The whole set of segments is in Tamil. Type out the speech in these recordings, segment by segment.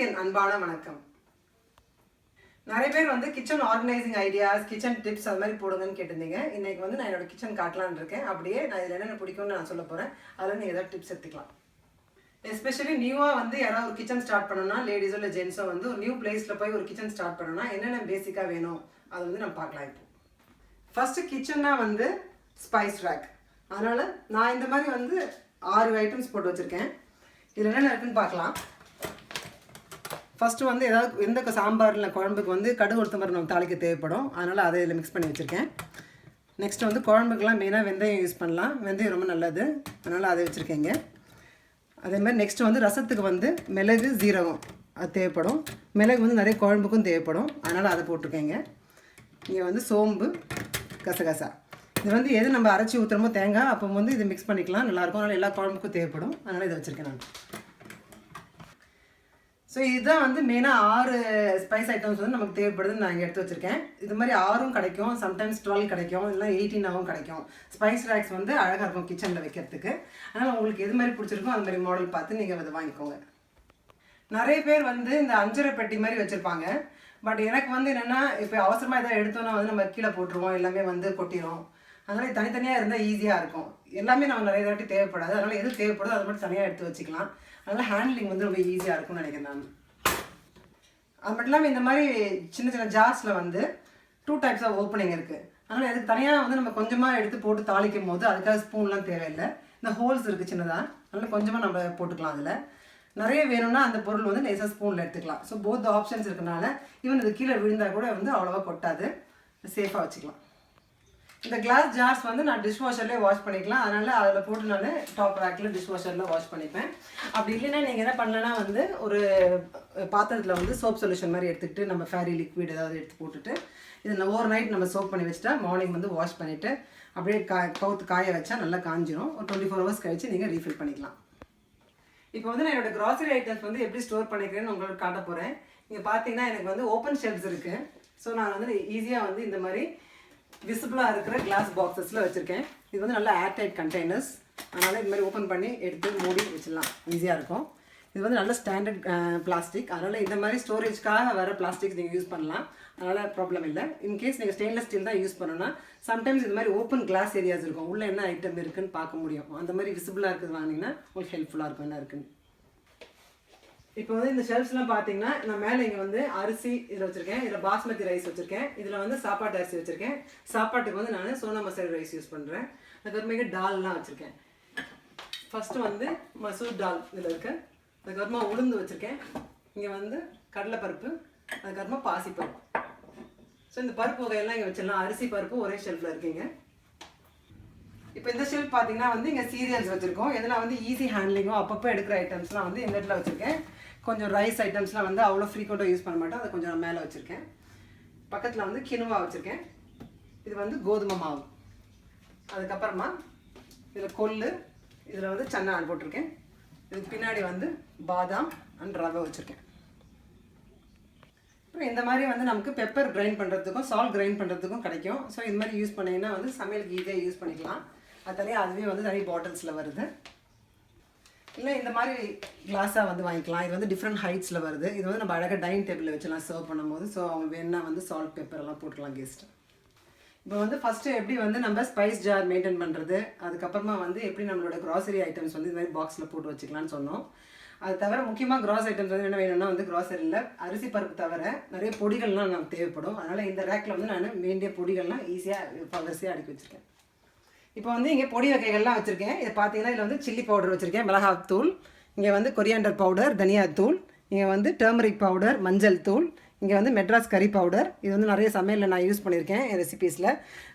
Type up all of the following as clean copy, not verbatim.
என் அன்பான வணக்கம். நிறைய பேர் வந்து kitchen organising ideas, kitchen tips அது மாதிரி போடுங்கன்னு கேட்டிருந்தீங்க. இன்னைக்கு வந்து நான் என்னோட கிச்சன் காட்டலான்னு இருக்கேன். அப்படியே நான் இதில் என்னென்ன பிடிக்கும்னு நான் சொல்ல போகிறேன். அதில் நீங்கள் ஏதாவது டிப்ஸ் எடுத்துக்கலாம். எஸ்பெஷலி நியூவாக வந்து யாராவது ஒரு கிச்சன் ஸ்டார்ட் பண்ணணும்னா, லேடிஸோ இல்லை ஜென்ஸோ வந்து ஒரு நியூ பிளேஸில் போய் ஒரு கிச்சன் ஸ்டார்ட் பண்ணணும்னா என்னென்ன பேசிக்காக வேணும் அதை வந்து நம்ம பார்க்கலாம். இப்போ ஃபஸ்ட்டு கிச்சன்னா வந்து ஸ்பைஸ் ரேக். அதனால் நான் இந்த மாதிரி வந்து 6 ஐட்டம்ஸ் போட்டு வச்சுருக்கேன். இதில் என்னென்ன இருக்குன்னு பார்க்கலாம். ஃபஸ்ட்டு வந்து ஏதாவது எந்த சாம்பார் இல்லை குழம்புக்கு வந்து கடுகு உளுத்தம் பருப்பு நம்ம தாளிக்க தேவைப்படும். அதனால் அதை இதில் மிக்ஸ் பண்ணி வச்சுருக்கேன். நெக்ஸ்ட்டு வந்து குழம்புக்கெலாம் மெயினாக வெந்தயம் யூஸ் பண்ணலாம். வெந்தயம் ரொம்ப நல்லது, அதனால் அதை வச்சுருக்கேங்க. அதேமாதிரி நெக்ஸ்ட்டு வந்து ரசத்துக்கு வந்து மிளகு ஜீரகம் அது தேவைப்படும். மிளகு வந்து நிறைய குழம்புக்கும் தேவைப்படும், அதனால் அதை போட்டிருக்கேங்க. இங்கே வந்து சோம்பு, கசகசா. இது வந்து எது நம்ம அரைச்சி ஊற்றுறமோ தேங்காய், அப்போ வந்து இது மிக்ஸ் பண்ணிக்கலாம், நல்லாயிருக்கும். அதனால் எல்லா குழம்புக்கும் தேவைப்படும், அதனால் இதை வச்சுருக்கேன் நான். ஸோ இதுதான் வந்து மெயினாக 6 ஸ்பைஸ் ஐட்டம்ஸ் வந்து நமக்கு தேவைப்படுதுன்னு நான் இங்கே எடுத்து வச்சுருக்கேன். இது மாதிரி 6 கிடைக்கும், சம்டைம்ஸ் 12 கிடைக்கும், இல்லை 18 கிடைக்கும். ஸ்பைஸ் ரேக்ஸ் வந்து அழகாக இருக்கும் கிச்சனில் வைக்கிறதுக்கு. அதனால் உங்களுக்கு எது மாதிரி பிடிச்சிருக்கோ அது மாதிரி மாடல் பார்த்து நீங்கள் அதை வாங்கிக்கோங்க. நிறைய பேர் வந்து இந்த அஞ்சரை பெட்டி மாதிரி வச்சுருப்பாங்க. பட் எனக்கு வந்து என்னென்னா, இப்போ அவசரமாக எதாவது எடுத்தோன்னா வந்து நம்ம கீழே போட்டுருவோம், எல்லாமே வந்து கொட்டிடும். அதனால் தனித்தனியாக இருந்தால் ஈஸியாக இருக்கும். எல்லாமே நம்ம நிறைய தாட்டி தேவைப்படாது. அதனால் எது தேவைப்படுதோ அதை மட்டும் தனியாக எடுத்து வச்சுக்கலாம். அதனால் ஹேண்ட்லிங் வந்து ரொம்ப ஈஸியாக இருக்கும்னு நினைக்கிறேன் நான். அது மட்டும் இல்லாமல் இந்த மாதிரி சின்ன சின்ன ஜார்ஸில் வந்து 2 டைப்ஸ் ஆஃப் ஓப்பனிங் இருக்குது. அதனால் இதுக்கு தனியாக வந்து நம்ம கொஞ்சமாக எடுத்து போட்டு தாளிக்கும் போது அதுக்காக ஸ்பூன்லாம் தேவையில்லை. இந்த ஹோல்ஸ் இருக்குது சின்னதாக, அதனால் கொஞ்சமாக நம்ம போட்டுக்கலாம். அதில் நிறைய வேணும்னா அந்த பொருள் வந்து லேசாக ஸ்பூனில் எடுத்துக்கலாம். ஸோ போத் ஆப்ஷன்ஸ் இருக்கனால ஈவன் இது கீழே விழுந்தால் கூட வந்து அவ்வளோவா கொட்டாது, சேஃபாக வச்சுக்கலாம். இந்த கிளாஸ் ஜார்ஸ் வந்து நான் டிஷ்வாஷர்லேயே வாஷ் பண்ணிக்கலாம். அதனால் அதில் போட்டு நான் டாப் ரேக்கில் டிஷ்வாஷரில் வாஷ் பண்ணிப்பேன். அப்படி இல்லைன்னா நீங்கள் என்ன பண்ணலன்னா வந்து ஒரு பாத்திரத்தில் வந்து சோப் சொல்யூஷன் மாதிரி எடுத்துக்கிட்டு நம்ம ஃபேரி லிக்விட் ஏதாவது எடுத்து போட்டுட்டு இதை ஓவர் நைட் நம்ம சோப் பண்ணி வச்சுட்டா மார்னிங் வந்து வாஷ் பண்ணிவிட்டு அப்படியே கவுத்து காய வச்சா நல்லா காஞ்சிரும். ஒரு 24 ஹவர்ஸ் கழிச்சு நீங்கள் ரீஃபில் பண்ணிக்கலாம். இப்போ வந்து நான் என்னோட கிராசரி ஐட்டம்ஸ் வந்து எப்படி ஸ்டோர் பண்ணிக்கிறேன்னு உங்களுக்கு காட்ட போகிறேன். இங்கே பார்த்தீங்கன்னா எனக்கு வந்து ஓப்பன் ஷெல்ஃப்ஸ் இருக்குது. ஸோ நான் வந்து ஈஸியாக வந்து இந்த மாதிரி விசிபிளாக இருக்கிற கிளாஸ் பாக்ஸஸில் வச்சுருக்கேன். இது வந்து நல்லா ஏர்டைட் கண்டெய்னர்ஸ், அதனால் இது மாதிரி ஓப்பன் பண்ணி எடுத்து மூடி வச்சிடலாம், ஈஸியாக இருக்கும். இது வந்து நல்ல ஸ்டாண்டர்ட் பிளாஸ்டிக், அதனால் இந்த மாதிரி ஸ்டோரேஜ்க்காக வர பிளாஸ்டிக்ஸ் நீங்கள் யூஸ் பண்ணலாம், அதனால் ப்ராப்ளம் இல்லை. இன்கேஸ் நீங்கள் ஸ்டெயின்லெஸ் ஸ்டீல் தான் யூஸ் பண்ணணும்னா சம்டைம்ஸ் இது மாதிரி ஓப்பன் கிளாஸ் ஏரியாஸ் இருக்கும், உள்ளே என்ன ஐட்டம் இருக்குதுன்னு பார்க்க முடியும். அந்த மாதிரி விசிபிளாக இருக்குது வாங்கினீங்கன்னா உங்களுக்கு ஹெல்ப்ஃபுல்லாக இருக்கும் என்ன இருக்குன்னு. இப்போ வந்து இந்த ஷெல்ஃப்ஸ்லாம் பார்த்தீங்கன்னா நான் மேலே இங்கே வந்து அரிசி இதில் வச்சுருக்கேன், இதில் பாஸ்மதி ரைஸ் வச்சுருக்கேன், இதில் வந்து சாப்பாட்டு அரிசி வச்சுருக்கேன். சாப்பாட்டுக்கு வந்து நான் சோனா மசாலா ரைஸ் யூஸ் பண்ணுறேன். அதுக்கப்புறமேக்கு டால்லாம் வச்சுருக்கேன். ஃபஸ்ட்டு வந்து மசூர் டால் இதில் இருக்குது. அதுக்கப்புறமா உளுந்து வச்சுருக்கேன். இங்கே வந்து கடலைப்பருப்பு, அதுக்கப்புறமா பாசிப்பருப்பு. ஸோ இந்த பருப்பு வகையெல்லாம் இங்கே வச்சிடலாம். அரிசி பருப்பு ஒரே ஷெல்ஃபில் இருக்கீங்க. இப்போ இந்த ஷெல்ஃப் பார்த்தீங்கன்னா வந்து இங்கே சீரியல்ஸ் வச்சுருக்கோம். இதெல்லாம் வந்து ஈஸி ஹேண்ட்லிங்கும் அப்பப்போ எடுக்கிற ஐட்டம்ஸ்லாம் வந்து இந்த இடத்துல வச்சுருக்கேன். கொஞ்சம் ரைஸ் ஐட்டம்ஸ்லாம் வந்து அவ்வளோ ஃப்ரீக்வெண்ட்டாக யூஸ் பண்ண மாட்டோம், அதை கொஞ்சம் நான் மேலே வச்சுருக்கேன். பக்கத்தில் வந்து கினுவா வச்சுருக்கேன். இது வந்து கோதுமை மாவு. அதுக்கப்புறமா இதில் கொள்ளு, இதில் வந்து சன்னா போட்டிருக்கேன். இதுக்கு பின்னாடி வந்து பாதாம் அண்ட் ரவை வச்சுருக்கேன். அப்புறம் இந்த மாதிரி வந்து நமக்கு பெப்பர் கிரைண்ட் பண்ணுறதுக்கும் சால்ட் கிரைண்ட் பண்ணுறதுக்கும் கிடைக்கும். ஸோ இது மாதிரி யூஸ் பண்ணிங்கன்னா வந்து சமையலுக்கு ஈஸியாக யூஸ் பண்ணிக்கலாம். அது தனியாக அதுவே வந்து தனி பாட்டில்ஸில் வருது. இல்லை இந்த மாதிரி கிளாஸாக வந்து வாங்கிக்கலாம். இது வந்து டிஃப்ரெண்ட் ஹைட்ஸில் வருது. இது வந்து நம்ம அழகாக டைனிங் டேபிளில் வச்சுலாம் சர்வ் பண்ணும்போது. ஸோ அவங்க வேணுன்னா வந்து சால்ட் பெப்பர் எல்லாம் போட்டுக்கலாம் கெஸ்ட்டு. இப்போ வந்து ஃபஸ்ட்டு எப்படி வந்து நம்ம ஸ்பைஸ் ஜார் மெயின்டைன் பண்ணுறது, அதுக்கப்புறமா வந்து எப்படி நம்மளோட க்ராசரி ஐட்டம்ஸ் வந்து இது மாதிரி பாக்ஸில் போட்டு வச்சுக்கலான்னு சொன்னோம். அது தவிர முக்கியமாக க்ராஸ் ஐட்டம்ஸ் வந்து என்ன வேணும்னா வந்து க்ராசரியில் அரிசி பருப்பு தவிர நிறைய பொடிகள்லாம் நமக்கு தேவைப்படும். அதனால் இந்த ரேக்கில் வந்து நான் வேண்டிய பொடிகள்லாம் ஈஸியாக வரிசையாக அடுக்கி வச்சுருக்கேன். இப்போ வந்து இங்கே பொடி வகைகள்லாம் வச்சுருக்கேன். இதை பார்த்தீங்கன்னா இதில் வந்து சில்லி பவுடர் வச்சுருக்கேன், மிளகாத்தூள், இங்கே வந்து கொரியாண்டர் பவுடர், தனியாத்தூள், இங்கே வந்து டர்மரிக் பவுடர், மஞ்சள் தூள், இங்கே வந்து மெட்ராஸ் கறி பவுடர். இது வந்து நிறைய சமையலில் நான் யூஸ் பண்ணியிருக்கேன் என் ரெசிபீஸில்,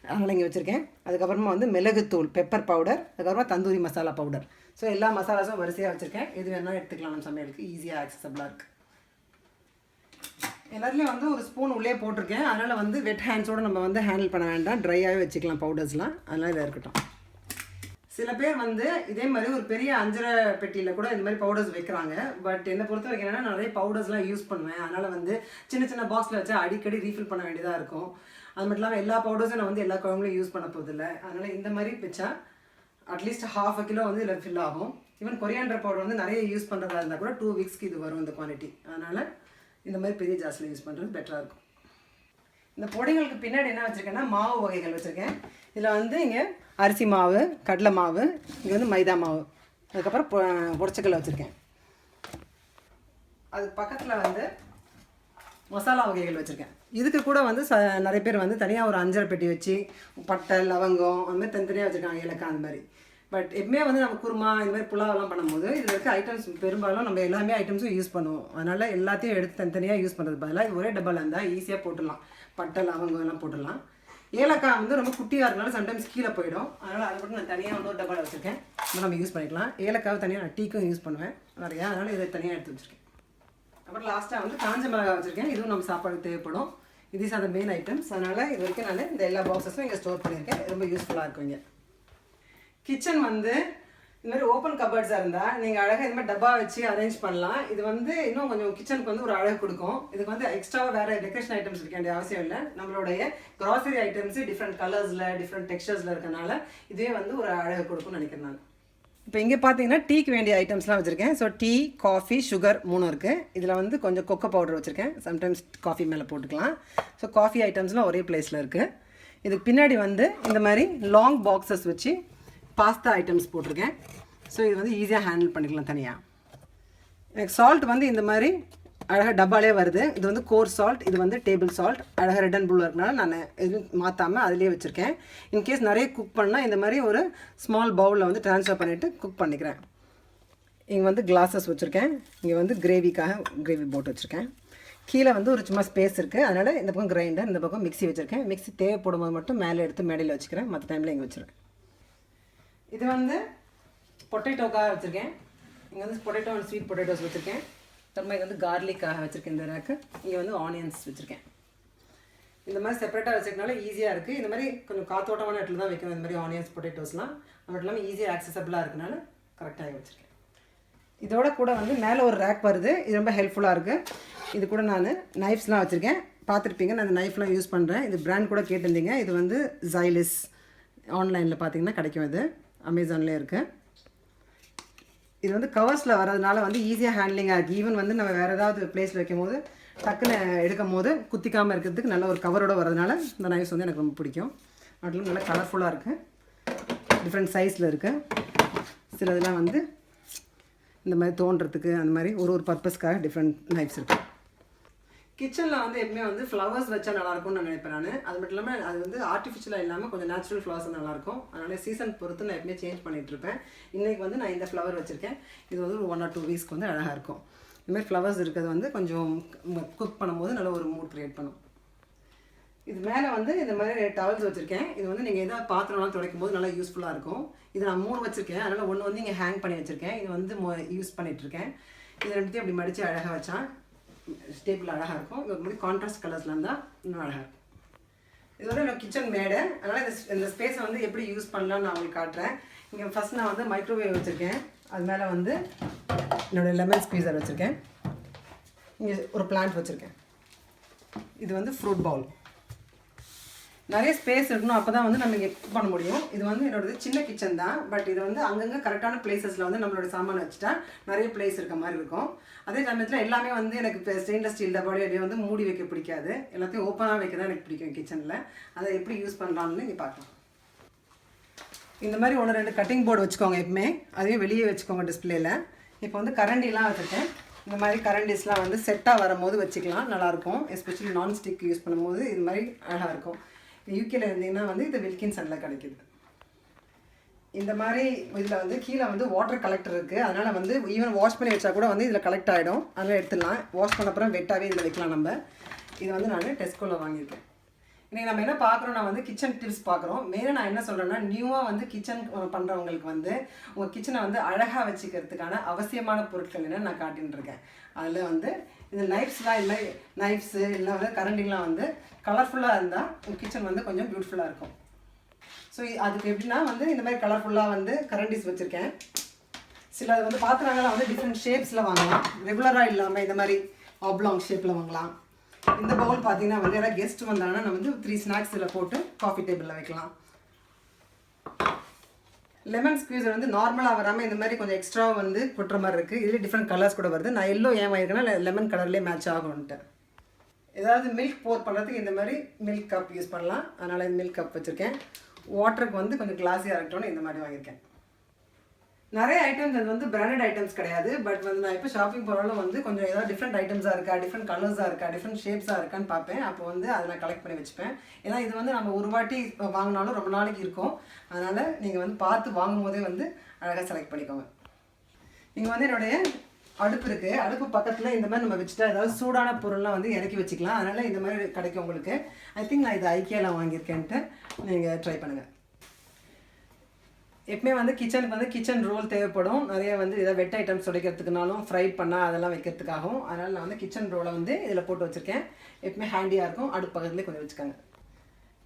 அதனால் இங்கே வச்சுருக்கேன். அதுக்கப்புறமா வந்து மிளகுத்தூள், பெப்பர் பவுடர், அதுக்கப்புறமா தந்தூரி மசாலா பவுடர். ஸோ எல்லா மசாலாஸும் வரிசையாக வச்சுருக்கேன். எது வேணாலும் எடுத்துக்கலாம், நம்ம சமையலுக்கு ஈஸியாக ஆக்சசபிளாக இருக்குது. எல்லாத்துலேயும் வந்து ஒரு ஸ்பூன் உள்ளே போட்டிருக்கேன். அதனால் வந்து வெட் ஹேண்ட்ஸோடு நம்ம வந்து ஹேண்டில் பண்ண வேண்டாம், ட்ரையாகவே வச்சுக்கலாம் பவுடர்ஸ்லாம். அதனால் இதாக இருக்கட்டும். சில பேர் வந்து இதே மாதிரி ஒரு பெரிய அஞ்சரை பெட்டியில் கூட இந்த மாதிரி பவுடர்ஸ் வைக்கிறாங்க. பட் என்னை பொறுத்த வரைக்கும் என்னென்னா நிறைய பவுடர்ஸ்லாம் யூஸ் பண்ணுவேன். அதனால் வந்து சின்ன சின்ன பாக்ஸில் வச்சா அடிக்கடி ரீஃபில் பண்ண வேண்டியதாக இருக்கும். அது மட்டும் இல்லாமல் எல்லா பவுடர்ஸும் நான் வந்து எல்லா குழம்புலையும் யூஸ் பண்ண போதில்லை. அதனால் இந்த மாதிரி வச்சா அட்லீஸ்ட் ½ கிலோ வந்து இதில் ஃபில் ஆகும். ஈவன் கொரியாண்டர் பவுடர் வந்து நிறைய யூஸ் பண்ணுறதா இருந்தால் கூட 2 வீக்ஸ்க்கு இது வரும் இந்த குவான்டிட்டி. அதனால் இந்த மாதிரி பெரிய ஜாஸ்தியில் யூஸ் பண்ணுறது பெட்டராக இருக்கும். இந்த பொடிகளுக்கு பின்னாடி என்ன வச்சுருக்கேன்னா மாவு வகைகள் வச்சுருக்கேன். இதில் வந்து இங்கே அரிசி மாவு, கடலை மாவு, இங்கே வந்து மைதா மாவு, அதுக்கப்புறம் பொரிச்சக்கல்லை வச்சுருக்கேன். அதுக்கு பக்கத்தில் வந்து மசாலா வகைகள் வச்சுருக்கேன். இதுக்கு கூட வந்து நிறைய பேர் வந்து தனியாக ஒரு அஞ்சரை பெட்டி வச்சு பட்டை லவங்கம் அந்த மாதிரி தனித்தனியாக வச்சுருக்காங்க, ஏலக்காய் அந்த மாதிரி. பட் எப்பவுமே வந்து நம்ம குருமா இந்த மாதிரி புலாவெல்லாம் பண்ணும்போது இதில் இருக்க ஐட்டம்ஸ் பெரும்பாலும் நம்ம எல்லாமே ஐட்டம்ஸும் யூஸ் பண்ணுவோம். அதனால் எல்லாத்தையும் எடுத்து தனித்தனியாக யூஸ் பண்ணுறது பதிலாக இது ஒரே டப்பாவில் இருந்தால் ஈஸியாக போட்டுடலாம். பட்டை லவங்கம் எல்லாம் போட்டுடலாம். ஏலக்காய் வந்து ரொம்ப குட்டியாக இருக்கனால சம்டைம்ஸ் கீழே போயிடும். அதனால் அதை மட்டும் நான் தனியாக வந்து ஒரு டப்பாவில் வச்சுருக்கேன். நம்ம யூஸ் பண்ணிக்கலாம். ஏலக்காவை தனியாக நான் டீக்கும் யூஸ் பண்ணுவேன் நிறையா, அதனால் இதை தனியாக எடுத்து வச்சுருக்கேன். அப்புறம் லாஸ்ட்டாக வந்து காஞ்ச மிளகாய் வச்சுருக்கேன். இதுவும் நம்ம சாப்பாடு தேவைப்படும். இதுஸ் ஆர் த மெயின் ஐட்டம்ஸ். அதனால் இது வரைக்கும் நான் இந்த எல்லா பாக்ஸஸும் இங்கே ஸ்டோர் பண்ணியிருக்கேன். ரொம்ப யூஸ்ஃபுல்லாக இருக்கும். இங்கே கிச்சன் வந்து இந்த மாதிரி ஓப்பன் கபர்ட்ஸாக இருந்தால் நீங்கள் அழகாக இந்த மாதிரி டப்பா வச்சு அரேஞ்ச் பண்ணலாம். இது வந்து இன்னும் கொஞ்சம் கிச்சனுக்கு வந்து ஒரு அழகு கொடுக்கும். இதுக்கு வந்து எக்ஸ்ட்ராவாக வேறு டெக்கரேஷன் ஐட்டம்ஸ் இருக்க வேண்டிய அவசியம் இல்லை. நம்மளுடைய க்ராசரி ஐட்டம்ஸு டிஃப்ரெண்ட் கலர்ஸில் டிஃப்ரெண்ட் டெக்ஸ்சர்ஸில் இருக்கனால இதுவே வந்து ஒரு அழகு கொடுக்கும்னு நினைக்கிறேன் நான். இப்போ இங்கே பார்த்தீங்கன்னா டீக்கு வேண்டிய ஐட்டம்ஸ்லாம் வச்சுருக்கேன். ஸோ டீ, காஃபி, சுகர் 3 இருக்குது. இதில் வந்து கொஞ்சம் கொக்கோ பவுடர் வச்சுருக்கேன். சம்டைம்ஸ் காஃபி மேலே போட்டுக்கலாம். ஸோ காஃபி ஐட்டம்ஸ்லாம் ஒரே பிளேஸில் இருக்குது. இதுக்கு பின்னாடி வந்து இந்த மாதிரி லாங் பாக்ஸஸ் வச்சு பாஸ்தா ஐட்டம்ஸ் போட்டிருக்கேன். ஸோ இது வந்து ஈஸியாக ஹேண்டில் பண்ணிக்கலாம் தனியாக. எனக்கு சால்ட் வந்து இந்த மாதிரி அழகாக டப்பாலே வருது. இது வந்து கோர் சால்ட், இது வந்து டேபிள் சால்ட். அழகாக ரெட் அண்ட் ப்ளூ இருக்கனால நான் எதுவும் மாற்றாமல் அதிலே வச்சுருக்கேன். இன்கேஸ் நிறைய குக் பண்ணால் இந்த மாதிரி ஒரு ஸ்மால் பவுலில் வந்து ட்ரான்ஸ்ஃபர் பண்ணிவிட்டு குக் பண்ணிக்கிறேன். இங்கே வந்து கிளாஸஸ் வச்சுருக்கேன். இங்கே வந்து கிரேவிக்காக கிரேவி போட்டு வச்சுருக்கேன். கீழே வந்து ஒரு சும்மா ஸ்பேஸ் இருக்குது. அதனால் இந்த பக்கம் கிரைண்டர், இந்த பக்கம் மிக்ஸி வச்சுருக்கேன். மிக்ஸி தேவைப்படும் போது மட்டும் மேலே எடுத்து மேடையில் வச்சுக்கிறேன். மற்ற டைமில் இங்கே வச்சுருவேன். இது வந்து பொட்டேட்டோக்காக வச்சுருக்கேன். இங்கே வந்து பொட்டேட்டோ அண்ட் ஸ்வீட் பொட்டேட்டோஸ் வச்சுருக்கேன். திரும்ப இங்கே வந்து கார்லிக்காக வச்சுருக்கேன். இந்த ரேக்கு இங்கே வந்து ஆனியன்ஸ் வச்சுருக்கேன். இந்த மாதிரி செப்பரேட்டாக வச்சுருக்கனால ஈஸியாக இருக்குது. இந்த மாதிரி கொஞ்சம் காத்தோட்டமான இடத்துல தான் வைக்கணும். இந்த மாதிரி ஆனியன்ஸ் பொட்டேட்டோஸ்லாம் அது மட்டும் இல்லாமல் ஈஸியாக ஆக்சசபிளாக இருக்கனால கரெக்டாக வச்சுருக்கேன். இதோட கூட வந்து மேலே ஒரு ரேக் வருது. இது ரொம்ப ஹெல்ப்ஃபுல்லாக இருக்குது. இது கூட நான் நைஃப்ஸ்லாம் வச்சுருக்கேன். பார்த்துருப்பீங்க, நான் இந்த நைஃப்லாம் யூஸ் பண்ணுறேன். இது பிராண்ட் கூட கேட்டிருந்தீங்க. இது வந்து ஜைலிஸ். ஆன்லைனில் பார்த்தீங்கன்னா கிடைக்கும். இது அமேசான்லேயே இருக்குது. இது வந்து கவர்ஸில் வரதுனால வந்து ஈஸியாக ஹேண்ட்லிங்காக இருக்குது. ஈவன் வந்து நம்ம வேறு ஏதாவது பிளேஸில் வைக்கும் போது டக்குன்னு எடுக்கும் போது குத்திக்காமல் இருக்கிறதுக்கு நல்ல ஒரு கவரோடு வரதுனால இந்த நைஃப்ஸ் வந்து எனக்கு ரொம்ப பிடிக்கும். அதுவும் நல்லா கலர்ஃபுல்லாக இருக்குது. டிஃப்ரெண்ட் சைஸில் இருக்குது. சிலதெல்லாம் வந்து இந்த மாதிரி தோன்றதுக்கு அந்த மாதிரி ஒரு பர்பஸ்க்காக டிஃப்ரெண்ட் நைஃப்ஸ் இருக்குது. கிச்சனில் வந்து எப்பவுமே வந்து ஃப்ளவர்ஸ் வச்சா நல்லாயிருக்கும்னு நான் நினைப்பேன். அது மட்டும் இல்லாமல் அது வந்து ஆர்டிஃபிஷியலாக இல்லாமல் கொஞ்சம் நேச்சுரல் ஃப்ளவர்ஸ் நல்லாயிருக்கும். அதனால் சீசன் பொறுத்து நான் எப்பவுமே சேஞ்ச் பண்ணிகிட்ருப்பேன். இன்றைக்கி வந்து நான் இந்த ஃப்ளவர் வச்சுருக்கேன். இது வந்து ஒரு 1 or 2 வீக்ஸ்க்கு வந்து அழகாக இருக்கும். இதுமாதிரி ஃப்ளவர்ஸ் இருக்கிறது வந்து கொஞ்சம் குக் பண்ணும்போது நல்ல ஒரு மூட் க்ரியேட் பண்ணும். இது மேலே வந்து இந்த மாதிரி டவல்ஸ் வச்சுருக்கேன். இது வந்து நீங்கள் எதாவது பாத்திரம்லாம் துடைக்கும் போது நல்லா யூஸ்ஃபுல்லாக இருக்கும். இது நான் 3 வச்சுருக்கேன். அதனால் ஒன்று வந்து இங்கே ஹேங் பண்ணி வச்சுருக்கேன். இது வந்து யூஸ் பண்ணிகிட்ருக்கேன். இது ரெண்டுத்தையும் அப்படி மடித்து அழகாக வச்சா ஸ்டேபிள் அழகாக இருக்கும். இது ஒரு மாதிரி கான்ட்ராஸ்ட் கலர்ஸில் இருந்தால் இன்னும் அழகாக இருக்கும். இதோட என்னோட கிச்சன் மேடை. அதனால் இந்த ஸ்பேஸை வந்து எப்படி யூஸ் பண்ணலான்னு நான் உங்களுக்கு காட்டுறேன். இங்கே ஃபஸ்ட் நான் வந்து மைக்ரோவேவ் வச்சுருக்கேன். அது மேலே வந்து என்னோடய லெமன் ஸ்குவீசர் வச்சுருக்கேன். இங்கே ஒரு பிளான்ட் வச்சுருக்கேன். இது வந்து ஃப்ரூட் பவுல். நிறைய ஸ்பேஸ் இருக்கணும், அப்போ தான் வந்து நம்ம இங்கே குக் பண்ண முடியும். இது வந்து என்னோடது சின்ன கிச்சன் தான். பட் இது வந்து அங்கங்கே கரெக்டான பிளேசஸில் வந்து நம்மளோட சாமான வச்சுட்டா நிறைய பிளேஸ் இருக்க மாதிரி இருக்கும். அதே சமயத்தில் எல்லாமே வந்து எனக்கு இப்போ ஸ்டெயின்லெஸ் ஸ்டீல் டப்பாடி அப்படியே வந்து மூடி வைக்க பிடிக்காது. எல்லாத்தையும் ஓப்பனாக வைக்க தான் எனக்கு பிடிக்கும் கிச்சனில். அதை எப்படி யூஸ் பண்ணலாம்னு இங்கே பார்க்கலாம். இந்த மாதிரி 1-2 கட்டிங் போர்டு வச்சுக்கோங்க எப்பவுமே. அதையும் வெளியே வச்சுக்கோங்க டிஸ்பிளேயில். இப்போ வந்து கரண்டிலாம் வச்சுருக்கேன். இந்த மாதிரி கரண்டிஸ்லாம் வந்து செட்டாக வரும்போது வச்சுக்கலாம், நல்லாயிருக்கும். எஸ்பெஷலி நான்ஸ்டிக் யூஸ் பண்ணும்போது இது மாதிரி அழகாக இருக்கும். யூகேல இருந்தீங்கன்னா வந்து இது வில்கின்சனில் கிடைக்கிது. இந்த மாதிரி இதில் வந்து கீழே வந்து வாட்டர் கலெக்டர் இருக்குது. அதனால் வந்து ஈவன் வாஷ் பண்ணி வச்சா கூட வந்து இதில் கலெக்ட் ஆகிடும். அதனால் எடுத்துடலாம். வாஷ் பண்ண அப்புறம் வெட்டாகவே இதில் வைக்கலாம் நம்ம. இது வந்து நான் டெஸ்கோவில் வாங்கியிருக்கேன். இன்றைக்கி நம்ம என்ன பார்க்குறோன்னா வந்து கிச்சன் டிப்ஸ் பார்க்குறோம். மெயினாக நான் என்ன சொல்கிறேன்னா, நியூவாக வந்து கிச்சன் பண்ணுறவங்களுக்கு வந்து உங்கள் கிச்சனை வந்து அழகாக வச்சுக்கிறதுக்கான அவசியமான பொருட்கள் என்னென்னு நான் காட்டின்னு இருக்கேன். அதில் வந்து இந்த நைஃப்ஸ்லாம் இல்லை, நைஃப்ஸு இல்லை வந்து கரண்டிலாம் வந்து கலர்ஃபுல்லாக இருந்தால் உங்கள் கிச்சன் வந்து கொஞ்சம் பியூட்டிஃபுல்லாக இருக்கும். ஸோ அதுக்கு எப்படின்னா வந்து இந்த மாதிரி கலர்ஃபுல்லாக வந்து கரண்டிஸ் வச்சுருக்கேன். சில அது வந்து பாத்திரங்கள்லாம் வந்து டிஃப்ரெண்ட் ஷேப்ஸில் வாங்கலாம். ரெகுலராக இல்லாமல் இந்த மாதிரி ஆப்லாங் ஷேப்பில் வாங்கலாம். இந்த பவுல் பார்த்தீங்கன்னா வந்து யாராவது கெஸ்ட் வந்தாங்கன்னா நம்ம வந்து 3 ஸ்நாக்ஸ் இதில் போட்டு காஃபி டேபிளில் வைக்கலாம். லெமன் ஸ்க்வீஸர் வந்து நார்மலாக வராமல் இந்த மாதிரி கொஞ்சம் எக்ஸ்ட்ரா வந்து கொட்டுற மாதிரி இருக்குது. இதில் டிஃப்ரெண்ட் கலர்ஸ் கூட வருது. நான் எல்லோ ஏன் வாங்கியிருக்கேன்னா லெமன் கலர்லேயே மேட்ச் ஆகும்ன்ட்டு. ஏதாவது மில்க் போர் பண்ணுறதுக்கு இந்த மாதிரி மில்க் கப் யூஸ் பண்ணலாம். அதனால் இந்த மில்க் கப் வச்சுருக்கேன். வாட்டருக்கு வந்து கொஞ்சம் கிளாஸியாக இருக்கட்டும்னு இந்த மாதிரி வாங்கியிருக்கேன். நிறைய ஐட்டம்ஸ் அது வந்து பிராண்டட் ஐட்டம்ஸ் கிடையாது. பட் வந்து நான் இப்போ ஷாப்பிங் போகிறாலும் வந்து கொஞ்சம் ஏதாவது டிஃப்ரெண்ட் ஐட்டம்ஸாக இருக்கா, டிஃப்ரெண்ட் கலர்ஸாக இருக்கா, டிஃப்ரெண்ட் ஷேப்ஸாக இருக்கான்னு பார்ப்பேன். அப்போ வந்து அதை நான் கலெக்ட் பண்ணி வச்சுப்பேன். ஏன்னா இது வந்து நம்ம ஒரு வாட்டி வாங்கினாலும் ரொம்ப நாளைக்கு இருக்கும். அதனால் நீங்கள் வந்து பார்த்து வாங்கும் போதே வந்து அழகாக செலக்ட் பண்ணிக்கோங்க. இங்கே வந்து என்னுடைய அடுப்பு இருக்குது. அடுப்பு பக்கத்தில் இந்த மாதிரி நம்ம வச்சுட்டா ஏதாவது சூடான பொருள்லாம் வந்து இறக்கி வச்சுக்கலாம். அதனால் இந்த மாதிரி கிடைக்கும் உங்களுக்கு. ஐ திங்க் நான் இது ஐக்கியாவில் வாங்கியிருக்கேன்ட்டு நீங்கள் ட்ரை பண்ணுங்கள். எப்பவுமே வந்து கிச்சனுக்கு வந்து கிச்சன் ரோல் தேவைப்படும். நிறைய வந்து இதை வெட் ஐட்டம்ஸ் துடைக்கிறதுக்குனாலும் ஃப்ரை பண்ணால் அதெல்லாம் வைக்கிறதுக்காகவும். அதனால் நான் வந்து கிச்சன் ரோலை வந்து இதில் போட்டு வச்சுருக்கேன். எப்பவுமே ஹேண்டியாக இருக்கும். அடுப்பு பக்கத்துலேயே கொஞ்சம் வச்சுக்கோங்க.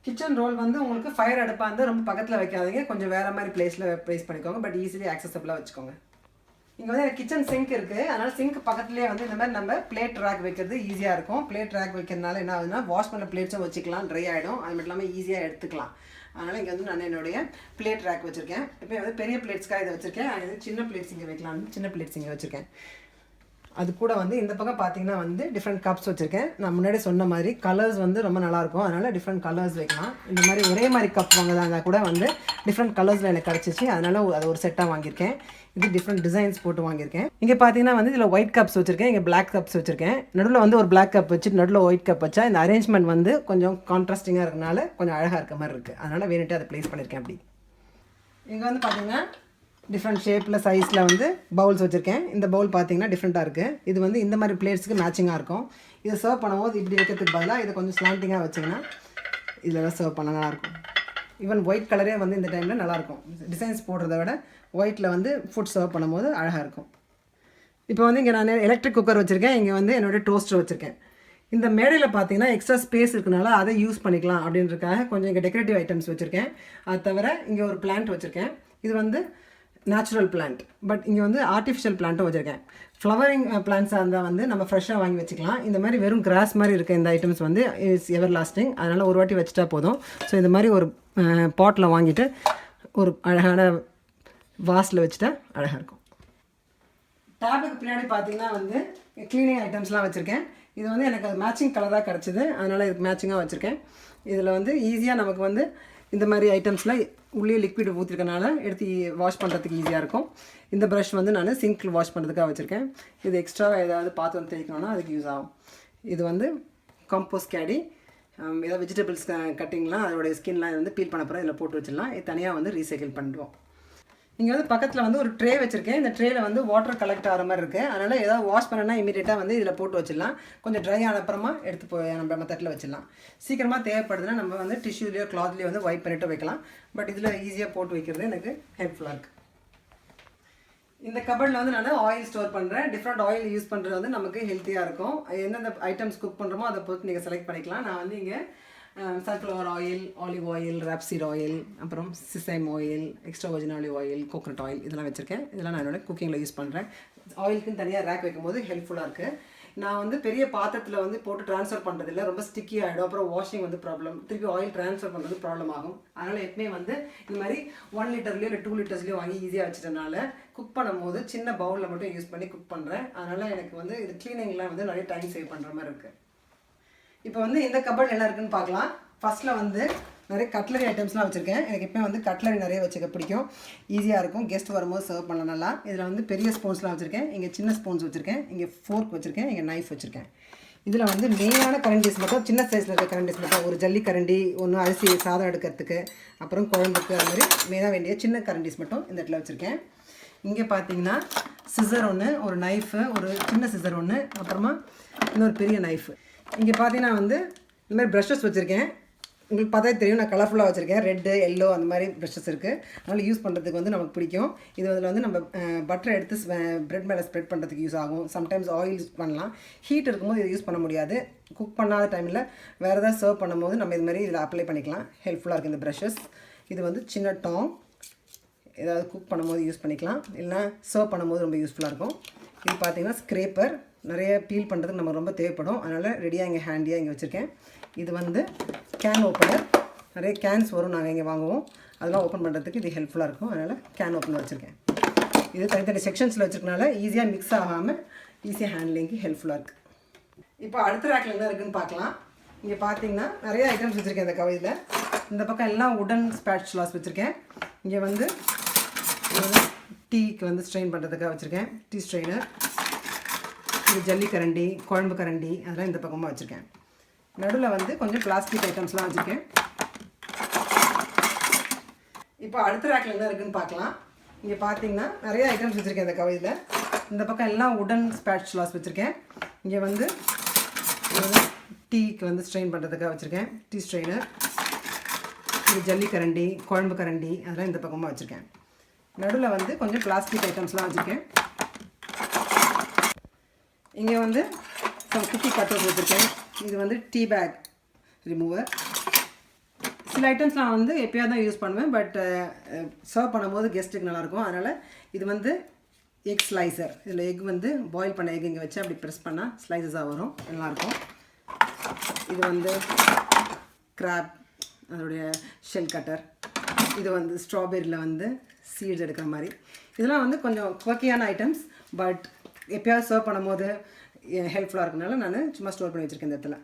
கிச்சன் ரோல் வந்து உங்களுக்கு ஃபயர் அடுப்பாக இருந்தால் ரொம்ப பக்கத்தில் வைக்காதீங்க. கொஞ்சம் வேறு மாதிரி பிளேஸில் ப்ளேஸ் பண்ணிக்கோங்க. பட் ஈஸிலி ஆக்சசபிளாக வச்சுக்கோங்க. இங்கே வந்து கிச்சன் சிங்க் இருக்குது. அதனால் சிங்க் பக்கத்துலேயே வந்து இந்த மாதிரி நம்ம பிளேட் ரேக் வைக்கிறது ஈஸியாக இருக்கும். பிளேட் ரேக் வைக்கிறதுனால என்ன ஆகுதுன்னா வாஷ் பண்ண பிளேட்ஸும் வச்சுக்கலாம், ட்ரை ஆகிடும். அது மட்டும் இல்லாமல் ஈஸியாக எடுத்துக்கலாம். அதனால் இங்கே வந்து நான் என்னுடைய பிளேட் ரேக் வச்சுருக்கேன். இப்போ வந்து பெரிய பிளேட்ஸ்க்காக இதை வச்சுருக்கேன். அது சின்ன பிளேட்ஸ் இங்கே வைக்கலாம்னு சின்ன பிளேட்ஸ் இங்கே வச்சுருக்கேன். அது கூட வந்து இந்த பக்கம் பார்த்தீங்கன்னா வந்து டிஃப்ரெண்ட் கப்ஸ் வச்சுருக்கேன். நான் முன்னாடி சொன்ன மாதிரி கலர்ஸ் வந்து ரொம்ப நல்லாயிருக்கும். அதனால் டிஃப்ரெண்ட் கலர்ஸ் வைக்கலாம். இந்த மாதிரி ஒரே மாதிரி கப் வாங்குறதா கூட வந்து டிஃப்ரெண்ட் கலர்ஸில் எனக்கு கிடச்சிச்சு. அதனால் அது ஒரு செட்டாக வாங்கியிருக்கேன். இது டிஃப்ரெண்ட் டிசைன்ஸ் போட்டு வாங்கியிருக்கேன். இங்கே பார்த்தீங்கன்னா வந்து இதில் ஒயிட் கப்ஸ் வச்சுருக்கேன், இங்கே பிளாக் கப்ஸ் வச்சுருக்கேன். நடுவில் வந்து ஒரு பிளாக் கப் வச்சுட்டு நடுவில் ஒயிட் கப் வச்சா இந்த அரேஞ்ச்மெண்ட் வந்து கொஞ்சம் கான்ட்ராஸ்டிங்காக இருக்கனால கொஞ்சம் அழகாக இருக்க மாதிரி இருக்குது. அதனால் வேணுட்டு அதை ப்ளேஸ் பண்ணியிருக்கேன். அப்படி இங்கே வந்து பார்த்தீங்கன்னா டிஃப்ரெண்ட் ஷேப்பில் சைஸில் வந்து பவுல்ஸ் வச்சுருக்கேன். இந்த பவுல் பார்த்தீங்கன்னா டிஃப்ரெண்ட்டாக இருக்குது. இது வந்து இந்த மாதிரி பிளேட்ஸுக்கு மேட்சிங்காக இருக்கும். இதை சர்வ் பண்ணும்போது இப்படி வைக்கிறதுக்கு பதிலாக இதை கொஞ்சம் ஸ்லாண்டிங்காக வச்சிங்கன்னா இதில் சர்வ் பண்ண நல்லாயிருக்கும். ஈவன் ஒயிட் கலரே வந்து இந்த டைமில் நல்லாயிருக்கும். டிசைன்ஸ் போடுறத விட ஒயிட்டில் வந்து ஃபுட் சர்வ் பண்ணும்போது அழகாக இருக்கும். இப்போ வந்து இங்கே நான் எலக்ட்ரிக் குக்கர் வச்சுருக்கேன். இங்கே வந்து என்னுடைய டோஸ்டர் வச்சுருக்கேன். இந்த மேடையில் பார்த்தீங்கன்னா எக்ஸ்ட்ரா ஸ்பேஸ் இருக்கனால அதை யூஸ் பண்ணிக்கலாம் அப்படின்றதுக்காக கொஞ்சம் இங்கே டெக்கரேட்டிவ் ஐட்டம்ஸ் வச்சுருக்கேன். அது தவிர இங்கே ஒரு பிளான்ட் வச்சுருக்கேன். இது வந்து நேச்சுரல் பிளான்ட். பட் இங்கே வந்து ஆர்டிஃபிஷியல் பிளான்ட்டும் வச்சுருக்கேன். ஃப்ளவரிங் பிளான்ட்ஸாக இருந்தால் வந்து நம்ம ஃப்ரெஷ்ஷாக வாங்கி வச்சுக்கலாம். இந்த மாதிரி வெறும் கிராஸ் மாதிரி இருக்க இந்த ஐட்டம்ஸ் வந்து இஸ் எவர் லாஸ்டிங். அதனால் ஒரு வாட்டி வச்சுட்டா போதும். ஸோ இந்த மாதிரி ஒரு பாட்டில் வாங்கிட்டு ஒரு அழகான வாஸில் வச்சுட்டா அழகாக இருக்கும். டேபுக்கு பின்னாடி பார்த்தீங்கன்னா வந்து க்ளீனிங் ஐட்டம்ஸ்லாம் வச்சுருக்கேன். இது வந்து எனக்கு அது மேட்சிங் கலராக கிடச்சிது. அதனால் இதுக்கு மேட்சிங்காக வச்சுருக்கேன். இதில் வந்து ஈஸியாக நமக்கு வந்து இந்த மாதிரி ஐட்டம்ஸில் உள்ளே லிக்விட் ஊற்றிருக்கனால எடுத்து வாஷ் பண்ணுறதுக்கு ஈஸியாக இருக்கும். இந்த ப்ரஷ் வந்து நான் சிங்க்கில் வாஷ் பண்ணுறதுக்காக வச்சுருக்கேன். இது எக்ஸ்ட்ராவாக ஏதாவது பாத்திரம் தேய்க்கணும்னா அதுக்கு யூஸ் ஆகும். இது வந்து காம்போஸ்ட் கேடி. ஏதாவது வெஜிடபிள்ஸ் கட்டிங்லாம் அதோடைய ஸ்கின்லாம் வந்து பீல் பண்ண போகிறோம். இதில் போட்டு வச்சிடலாம். இது தனியாக வந்து ரீசைக்கிள் பண்ணுறோம். இங்கே வந்து பக்கத்தில் வந்து ஒரு ட்ரே வச்சுருக்கேன். இந்த ட்ரேயில் வந்து வாட்டர் கலெக்ட் ஆகிற மாதிரி இருக்குது. அதனால் ஏதாவது வாஷ் பண்ணனா இமீடியட்டாக வந்து இதில் போட்டு வச்சிடலாம். கொஞ்சம் ட்ரை ஆன அப்புறமா எடுத்து போய் நம்ம தட்டில் வச்சிடலாம். சீக்கிரமாக தேவைப்படுதுன்னா நம்ம வந்து டிஷ்யூலையோ கிளாத்லேயோ வந்து வைப் பண்ணிட்டு வைக்கலாம். பட் இதில் ஈஸியாக போட்டு வைக்கிறது எனக்கு ஹெல்ப்ஃபுல்லாக இருக்குது. இந்த கபர்டில் வந்து நான் ஆயில் ஸ்டோர் பண்ணுறேன். டிஃப்ரெண்ட் ஆயில் யூஸ் பண்ணுறது வந்து நமக்கு ஹெல்த்தியாக இருக்கும். எந்தெந்த ஐட்டம்ஸ் குக் பண்ணுறோமோ அதை பொறுத்து நீங்கள் செலக்ட் பண்ணிக்கலாம். நான் வந்து இங்கே sunflower oil, olive oil, rapeseed oil, அப்புறம் sesame oil, extra virgin olive oil, coconut oil இதெல்லாம் வச்சுருக்கேன். இதெல்லாம் நான் என்னோட குக்கிங்கில் யூஸ் பண்ணுறேன். ஆயிலுக்குன்னு தனியாக ரேக் வைக்கும்போது ஹெல்ப்ஃபுல்லாக இருக்குது. நான் வந்து பெரிய பாத்திரத்தில் வந்து போட்டு ட்ரான்ஸ்ஃபர் பண்ணுறதில்ல. ரொம்ப ஸ்டிக்கி ஆகிடும். அப்புறம் வாஷிங் வந்து ப்ராப்ளம். திருப்பி ஆயில் ட்ரான்ஸ்ஃபர் பண்ணுறது ப்ராப்ளம் ஆகும். அதனால் எப்பவுமே வந்து இந்த மாதிரி 1 லிட்டர்லேயோ இல்லை 2 லிட்டர்ஸ்லேயோ வாங்கி ஈஸியாக வச்சுட்டனால குக் பண்ணும்போது சின்ன பவுலில் மட்டும் யூஸ் பண்ணி குக் பண்ணுறேன். அதனால் எனக்கு வந்து இது க்ளீனிங்லாம் வந்து நிறைய டைம் சேவ் பண்ணுற மாதிரி இருக்குது. இப்போ வந்து இந்த கபர்ட் என்ன இருக்குன்னு பார்க்கலாம். ஃபஸ்ட்டில் வந்து நிறைய கட்லரி ஐட்டம்ஸ்லாம் வச்சுருக்கேன். எனக்கு இப்போ வந்து கட்லரி நிறைய வச்சுக்க பிடிக்கும். ஈஸியாக இருக்கும். கெஸ்ட் வரும்போது சர்வ் பண்ண நல்லா. இதில் வந்து பெரிய ஸ்பூன்ஸ்லாம் வச்சுருக்கேன். இங்கே சின்ன ஸ்பூன்ஸ் வச்சுருக்கேன். இங்கே ஃபோர்க் வச்சுருக்கேன். இங்கே நைஃப் வச்சுருக்கேன். இதில் வந்து மெயினான கரண்டிஸ் மட்டும் சின்ன சைஸில் இருக்க கரண்டிஸ் மட்டும் ஒரு ஜல்லி கரண்டி ஒன்று அரிசி சாதம் எடுக்கிறதுக்கு அப்புறம் குழம்புக்கு அது மாதிரி மெயினாக வேண்டிய சின்ன கரண்டிஸ் மட்டும் இந்த இடத்துல வச்சுருக்கேன். இங்கே பார்த்தீங்கன்னா சிசர் ஒன்று, ஒரு நைஃபு, ஒரு சின்ன சிசர் ஒன்று, அப்புறமா இன்னொரு பெரிய நைஃபு. இங்கே பார்த்தீங்கன்னா வந்து இந்த மாதிரி ப்ரஷஸ் வச்சுருக்கேன். உங்களுக்கு பார்த்தா தெரியும் நான் கலர்ஃபுல்லாக வச்சுருக்கேன். ரெட்டு, எல்லோ அந்த மாதிரி ப்ரஷஸ் இருக்குது. அதனால் யூஸ் பண்ணுறதுக்கு வந்து நமக்கு பிடிக்கும். இது அதில் வந்து நம்ம பட்டரை எடுத்து ப்ரெட் மேலே ஸ்ப்ரெட் பண்ணுறதுக்கு யூஸ் ஆகும். சம்டைம்ஸ் ஆயில் யூஸ் பண்ணலாம். ஹீட் இருக்கும்போது இதை யூஸ் பண்ண முடியாது. குக் பண்ணாத டைமில் வேறு ஏதாவது சர்வ் பண்ணும்போது நம்ம இது மாதிரி இதில் அப்ளை பண்ணிக்கலாம். ஹெல்ப்ஃபுல்லாக இருக்குது இந்த ப்ரஷஸ். இது வந்து சின்ன டாங். ஏதாவது குக் பண்ணும்போது யூஸ் பண்ணிக்கலாம். இல்லைனா சர்வ் பண்ணும்போது ரொம்ப யூஸ்ஃபுல்லாக இருக்கும். இது பார்த்திங்கன்னா ஸ்க்ரேப்பர். நிறைய பீல் பண்ணுறதுக்கு நம்ம ரொம்ப தேவைப்படும். அதனால் ரெடியாக இங்கே ஹேண்டியாக இங்கே வச்சுருக்கேன். இது வந்து கேன் ஓப்பனர். நிறைய கேன்ஸ் வரும் நாங்கள் இங்கே வாங்குவோம். அதெல்லாம் ஓப்பன் பண்ணுறதுக்கு இது ஹெல்ப்ஃபுல்லாக இருக்கும். அதனால் கேன் ஓப்பன் வச்சுருக்கேன். இது தனித்தனி செக்ஷன்ஸில் வச்சுருக்கனால ஈஸியாக மிக்ஸ் ஆகாமல் ஈஸியாக ஹேண்ட்லிங்க்கு ஹெல்ப்ஃபுல்லாக இருக்குது. இப்போ அடுத்த ரேக்கில் என்ன இருக்குதுன்னு பார்க்கலாம். இங்கே பார்த்தீங்கன்னா நிறைய ஐட்டம்ஸ் வச்சுருக்கேன் இந்த கவரில். இந்த பக்கம் எல்லாம் உடன் ஸ்பேட்சுலாஸ் வச்சுருக்கேன். இங்கே வந்து டீக்கு வந்து ஸ்ட்ரெயின் பண்ணுறதுக்காக வச்சுருக்கேன் டீ ஸ்ட்ரெயினர். இது ஜல்லி கரண்டி, குழம்பு கரண்டி அதெல்லாம் இந்த பக்கமாக வச்சுருக்கேன். நடுவில் வந்து கொஞ்சம் பிளாஸ்டிக் ஐட்டம்ஸ்லாம் வச்சுருக்கேன். இப்போ அடுத்த ரேக்கில் என்ன இருக்குதுன்னு பார்க்கலாம். இங்கே பார்த்தீங்கன்னா நிறைய ஐட்டம்ஸ் வச்சுருக்கேன் இந்த கவரில். இந்த பக்கம் எல்லாம் உடன் ஸ்பேட்சுலாஸ் வச்சுருக்கேன். இங்கே வந்து டீக்கு வந்து ஸ்ட்ரெயின் பண்ணுறதுக்காக வச்சுருக்கேன் டீ ஸ்ட்ரெயினர். இது ஜல்லி கரண்டி, குழம்பு கரண்டி அதெல்லாம் இந்த பக்கமாக வச்சுருக்கேன். நடுவில் வந்து கொஞ்சம் பிளாஸ்டிக் ஐட்டம்ஸ்லாம் வச்சுருக்கேன். இங்கே வந்து குட்டி கட்டர் வச்சுருக்கேன். இது வந்து டீ பேக் ரிமூவர். சில ஐட்டம்ஸ்லாம் வந்து எப்போயாவது தான் யூஸ் பண்ணுவேன், பட் சர்வ் பண்ணும்போது கெஸ்ட்டுக்கு நல்லாயிருக்கும். அதனால் இது வந்து எக் ஸ்லைசர். இதில் எக் வந்து பாயில் பண்ண எக் இங்கே வச்சு அப்படி ப்ரெஸ் பண்ணால் ஸ்லைசஸாக வரும், நல்லாயிருக்கும். இது வந்து கிராப் அதோடைய ஷெல் கட்டர். இது வந்து ஸ்ட்ராபெரியில் வந்து சீட்ஸ் எடுக்கிற மாதிரி. இதெல்லாம் வந்து கொஞ்சம் குவக்கியான ஐட்டம்ஸ், பட் எப்போயாவது சர்வ் பண்ணும்போது ஹெல்ப்ஃபுல்லாக இருக்கனால நான் சும்மா ஸ்டோர் பண்ணி வச்சுருக்கேன் இந்த இடத்துல.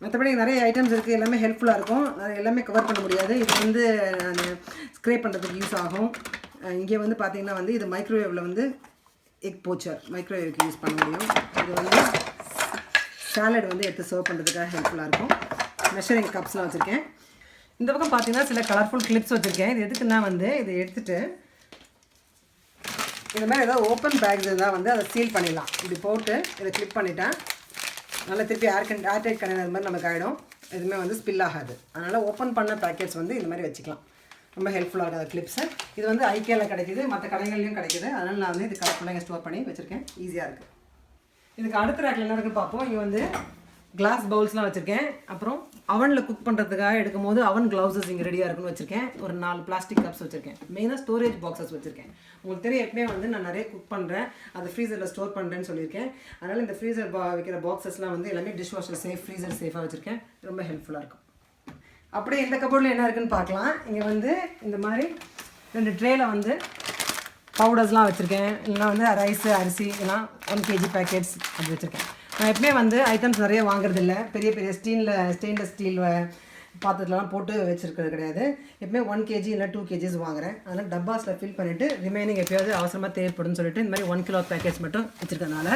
மற்றபடி நிறைய ஐட்டம்ஸ் இருக்குது, எல்லாமே ஹெல்ப்ஃபுல்லாக இருக்கும். அது எல்லாமே கவர் பண்ண முடியாது. இது வந்து நான் ஸ்க்ரேப் பண்ணுறதுக்கு யூஸ் ஆகும். இங்கே வந்து பார்த்திங்கன்னா வந்து இது மைக்ரோவேவில் வந்து எக் போச்சர் மைக்ரோவேவுக்கு யூஸ் பண்ண முடியும். இது வந்து சாலட் வந்து எடுத்து சர்வ் பண்ணுறதுக்காக ஹெல்ப்ஃபுல்லாக இருக்கும். மெஷரிங் கப்ஸ்லாம் வச்சுருக்கேன். இந்த பக்கம் பார்த்தீங்கன்னா சில கலர்ஃபுல் கிளிப்ஸ் வச்சுருக்கேன். இது எதுக்குன்னா வந்து இதை எடுத்துகிட்டு இந்த மாதிரி ஏதாவது ஓப்பன் பேக்ஸ் இருந்தால் வந்து அதை சீல் பண்ணிடலாம். இப்படி போட்டு இதை கிளிப் பண்ணிட்டேன், நல்லா திருப்பி ஏர்டைட் கண்டெய்னர் மாதிரி நமக்கு ஆகிடும். எதுவுமே வந்து ஸ்பில் ஆகாது. அதனால் ஓப்பன் பண்ண பேக்கெட்ஸ் வந்து இந்த மாதிரி வச்சுக்கலாம். ரொம்ப ஹெல்ப்ஃபுல்லாக இருக்குது கிளிப்ஸு. இது வந்து ஐக்கியாவில் கிடைக்கிது, மற்ற கடைகள்லையும் கிடைக்கிது. அதனால் நான் வந்து இது கரெக்டாக இங்கே ஸ்டோர் பண்ணி வச்சுருக்கேன். ஈஸியாக இருக்குது. இதுக்கு அடுத்த ரேக்கில் என்ன இருக்குன்னு பார்ப்போம். இங்கே வந்து கிளாஸ் பவுல்ஸ்லாம் வச்சுருக்கேன். அப்புறம் அவனில் குக் பண்ணுறதுக்காக எடுக்கும் போது அவன் க்ளவுஸஸ் இங்கே ரெடியாக இருக்குன்னு வச்சுருக்கேன். ஒரு 4 பிளாஸ்டிக் கப்ஸ் வச்சுருக்கேன். மெயினாக ஸ்டோரேஜ் பாக்ஸஸ் வச்சுருக்கேன். உங்களுக்கு தெரியும் எப்பவுமே வந்து நான் நிறைய குக் பண்ணுறேன், அதை ஃப்ரீசரில் ஸ்டோர் பண்ணுறேன்னு சொல்லியிருக்கேன். அதனால் இந்த ஃப்ரீசர் வைக்கிற பாக்ஸஸ்லாம் வந்து எல்லாமே டிஷ் வாஷர் சேஃப், ஃப்ரீசர் சேஃபாக வச்சுருக்கேன். ரொம்ப ஹெல்ப்ஃபுல்லாக இருக்கும். அப்படியே இந்த கபோர்டில் என்ன இருக்குதுன்னு பார்க்கலாம். இங்கே வந்து இந்த மாதிரி 2 ட்ரேயில் வந்து பவுடர்ஸ்லாம் வச்சுருக்கேன். இல்லைனா வந்து ரைஸு, அரிசி இதெல்லாம் 1 kg பேக்கெட்ஸ் அப்படி வச்சுருக்கேன். நான் எப்பவுமே வந்து ஐட்டம்ஸ் நிறைய வாங்குறதில்ல. பெரிய பெரிய ஸ்டெயின்லெஸ் ஸ்டீல் பாத்திரத்துலலாம் போட்டு வச்சுருக்கிறது கிடையாது. எப்பவுமே 1 kg இல்லை 2 kgs வாங்குறேன். அதனால் டப்பாஸில் ஃபில் பண்ணிவிட்டு ரிமைனிங் எப்போயாவது அவசரமாக தேவைப்படும்னு சொல்லிட்டு இந்த மாதிரி 1 kg பேக்கெட்ஸ் மட்டும் வச்சுருக்கனால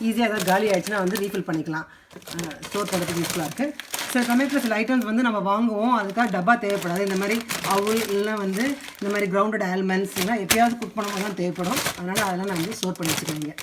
ஈஸியாக ஏதாவது காலி ஆகிடுச்சுன்னா வந்து ரீஃபில் பண்ணிக்கலாம். ஸ்டோர் பண்ணுறதுக்கு யூஸ்ஃபுல்லாக இருக்குது. சில சமயத்தில் சில ஐட்டம்ஸ் வந்து நம்ம வாங்குவோம், அதுக்காக டப்பா தேவைப்படாது. இந்த மாதிரி அவுல் இல்லை வந்து இந்த மாதிரி கிரவுண்டட் ஆல்மண்ட்ஸ் எல்லாம் எப்போயாவது குக் பண்ணும்போது தான் தேவைப்படும். அதனால் அதெல்லாம் நான் வந்து ஸ்டோர் பண்ணி வச்சுருக்கேங்க.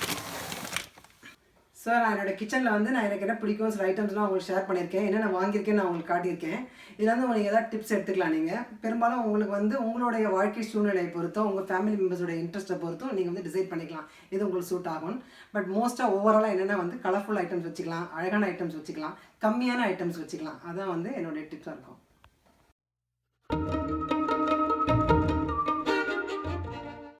சார், நான் என்னோடய கிச்சனில் வந்து நான் எனக்கு என்ன பிடிக்கும் சில ஐட்டம்ஸ்லாம் உங்களுக்கு ஷேர் பண்ணியிருக்கேன். என்ன நான் வாங்கியிருக்கேன், நான் உங்களுக்கு காட்டியிருக்கேன். இதில் வந்து உங்களுக்கு ஏதாவது டிப்ஸ் எடுத்துக்கலாம். நீங்கள் பெரும்பாலும் உங்களுக்கு வந்து உங்களுடைய வாழ்க்கை சூழ்நிலையை பொறுத்தும், உங்கள் ஃபேமிலி மெம்பர்ஸோட இன்ட்ரெஸ்ட்டை பொறுத்தும் நீங்கள் வந்து டிசைட் பண்ணிக்கலாம் இது உங்களுக்கு சூட் ஆகும். பட் மோஸ்ட்டாக ஓவராலாக என்னென்னா வந்து கலர்ஃபுல் ஐட்டம்ஸ் வச்சுக்கலாம், அழகான ஐட்டம்ஸ் வச்சுக்கலாம், கம்மியான ஐட்டம்ஸ் வச்சுக்கலாம். அதான் வந்து என்னுடைய டிப்ஸாக இருக்கும்.